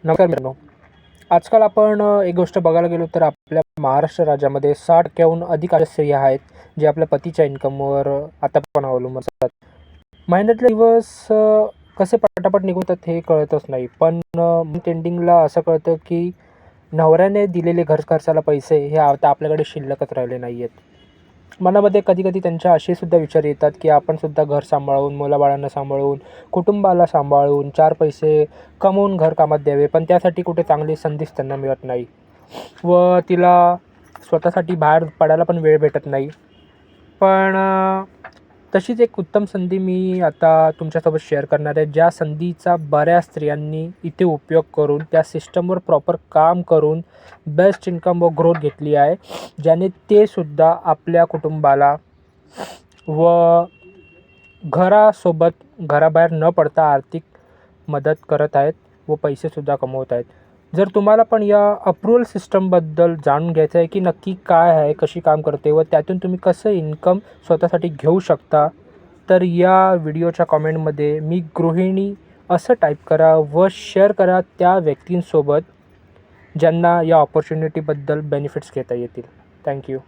नमस्कार मित्रांनो. आजकाल आपण एक गोष्ट बघायला गेलो तर आपल्या महाराष्ट्र राज्यामध्ये 60% अधिक अशा स्त्रिया आहेत, जे आपल्या पतीच्या इन्कमवर आता पण अवलंबून असतात. महिन्यातले दिवस कसे पटापट निघून जातात हे कळतच नाही. पण मंथ एंडिंगला असं कळतं की नवऱ्याने दिलेले घर खर्चाला पैसे हे आता आपल्याकडे शिल्लकच राहिले नाही आहेत. मनामध्ये कधी-कधी त्यांच्या असेसुद्धा विचार येतात, की आपण सुद्धा घर सांभाळून, मुलाबाळांना सांभाळून, कुटुंबाला सांभाळून 4 पैसे कमवून घरकामात द्यावे. पण त्यासाठी कुठे चांगली संधीच त्यांना मिळत नाही व तिला स्वतःसाठी बाहेर पडायला पण वेळ भेटत नाही. पण तशीच एक उत्तम संधी मी आता तुमच्यासोबत शेअर करणार आहे. ज्या संधीचा बऱ्याच स्त्रियांनी इथे उपयोग करून त्या सिस्टमवर प्रॉपर काम करून बेस्ट इन्कम व ग्रोथ घेतली आहे. ज्याने ते सुद्धा आपल्या कुटुंबाला व घरासोबत घराबाहेर न पडता आर्थिक मदत करत आहेत व पैसेसुद्धा कमवत आहेत. जर तुम्हाला पण या अप्रूव्हल सिस्टमबद्दल जाणून घ्यायचं आहे की नक्की काय आहे, कशी काम करते व त्यातून तुम्ही कसं इन्कम स्वतःसाठी घेऊ शकता, तर या व्हिडिओच्या कॉमेंटमध्ये मी गृहिणी असं टाईप करा व शेअर करा त्या व्यक्तींसोबत ज्यांना या अपॉर्च्युनिटीबद्दल बेनिफिट्स घेता येतील. थँक्यू.